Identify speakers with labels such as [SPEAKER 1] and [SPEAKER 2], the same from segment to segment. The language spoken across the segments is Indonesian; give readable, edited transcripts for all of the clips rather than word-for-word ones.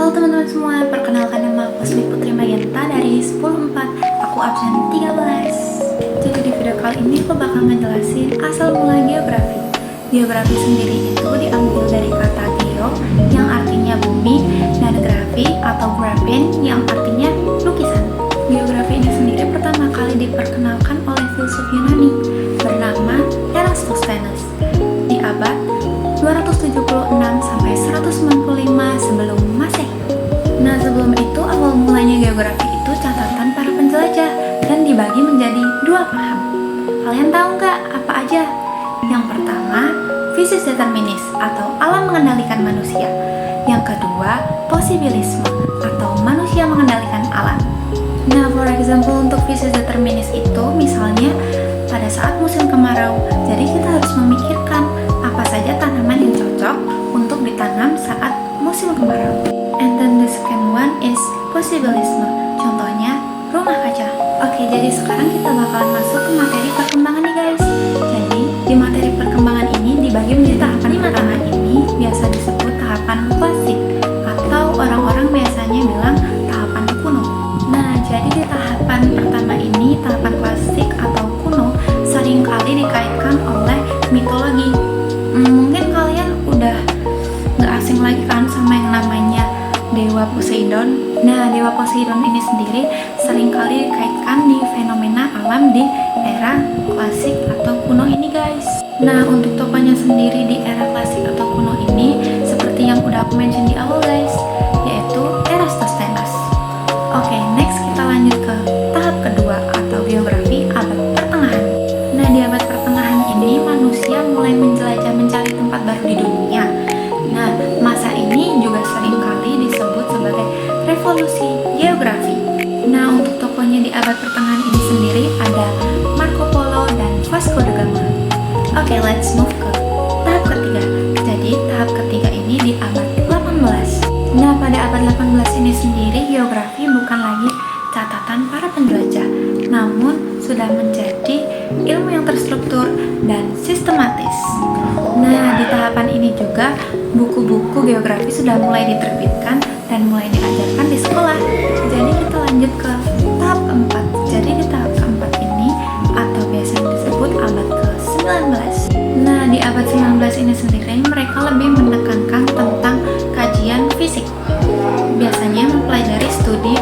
[SPEAKER 1] Halo teman-teman semua, perkenalkan nama aku Sri Putri Mayenta dari 10.4. Aku absen 13. Jadi di video kali ini aku bakal ngejelasin asal mula geografi. Geografi sendiri itu diambil dari kata geo yang artinya bumi dan grafi atau graphen yang artinya lukisan. Geografi ini sendiri pertama kali diperkenalkan oleh filsuf Yunani bernama Eratosthenes di abad 276 sampai 195 sebelum Masehi. Nah, sebelum itu awal mulanya geografi itu catatan para penjelajah dan dibagi menjadi dua paham. Kalian tahu nggak apa aja? Yang pertama, physis determinis atau alam mengendalikan manusia. Yang kedua, posibilisme atau manusia mengendalikan alam. Nah, for example untuk physis determinis itu misalnya pada saat musim kemarau, jadi kita harus memikirkan apa saja tanaman yang cocok untuk ditanam saat musim kemarau. And then the second one is posibilisme. Contohnya rumah kaca. Oke, jadi sekarang kita bakalan masuk ke materi perkembangan nih guys. Jadi di materi perkembangan ini dibagi menjadi tahapan. Pertama ini biasa disebut tahapan klasik atau orang-orang biasanya bilang tahapan kuno. Nah, jadi di tahapan pertama ini, tahapan klasik atau kuno, seringkali dikaitkan oleh mitologi. Mungkin kalian udah gak asing lagi kan sama yang namanya Dewa Poseidon. Nah, Dewa Poseidon ini sendiri seringkali dikaitkan di fenomena alam di era klasik atau kuno ini guys. Nah, untuk tokohnya sendiri di era klasik atau kuno ini seperti yang udah aku mention di awal guys, yaitu Eratosthenes. Oke, next kita lanjut ke tahap kedua atau geografi abad pertengahan. Nah, di abad pertengahan ini manusia mulai menjelajah mencari tempat baru di dunia. Nah, masa ini juga seringkali disebut sebagai revolusi geografi. Nah, untuk tokohnya di abad pertengahan ini sendiri ada Marco Polo dan Vasco da Gama. Oke, let's move ke tahap ketiga. Jadi, tahap ketiga ini di abad 18. Nah, pada abad 18 ini sendiri geografi bukan lagi catatan para penjelajah, namun sudah menjadi ilmu yang terstruktur dan sistematis. Nah, di tahapan ini juga buku-buku geografi sudah mulai diterbitkan dan mulai diajarkan di sekolah. Jadi kita lanjut ke tahap keempat. Jadi di tahap keempat ini atau biasanya disebut abad ke-19. Nah, di abad 19 ini sendiri mereka lebih menekankan tentang kajian fisik. Biasanya mempelajari studi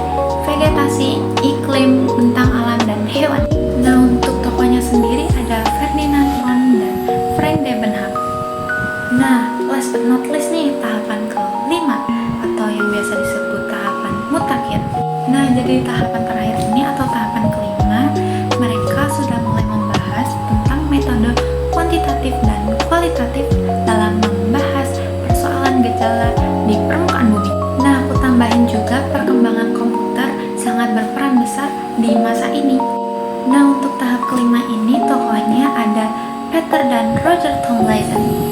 [SPEAKER 1] vegetasi, iklim, tentang alam dan hewan. Nah, untuk tokohnya sendiri ada Ferdinand von dan Frank Debenham. Nah, last but not least nih, tahapan kelima atau yang biasa disebut tahapan mutakhir. Nah, jadi tahapan terakhir ini atau tahapan kelima, mereka sudah mulai membahas tentang metode kuantitatif dan kualitatif dalam membahas persoalan gejala di permukaan bumi. Nah, aku tambahin juga perkembangan komputer sangat berperan besar di masa ini. Nah, untuk tahap kelima ini tokohnya ada Peter dan Roger Thomleysen.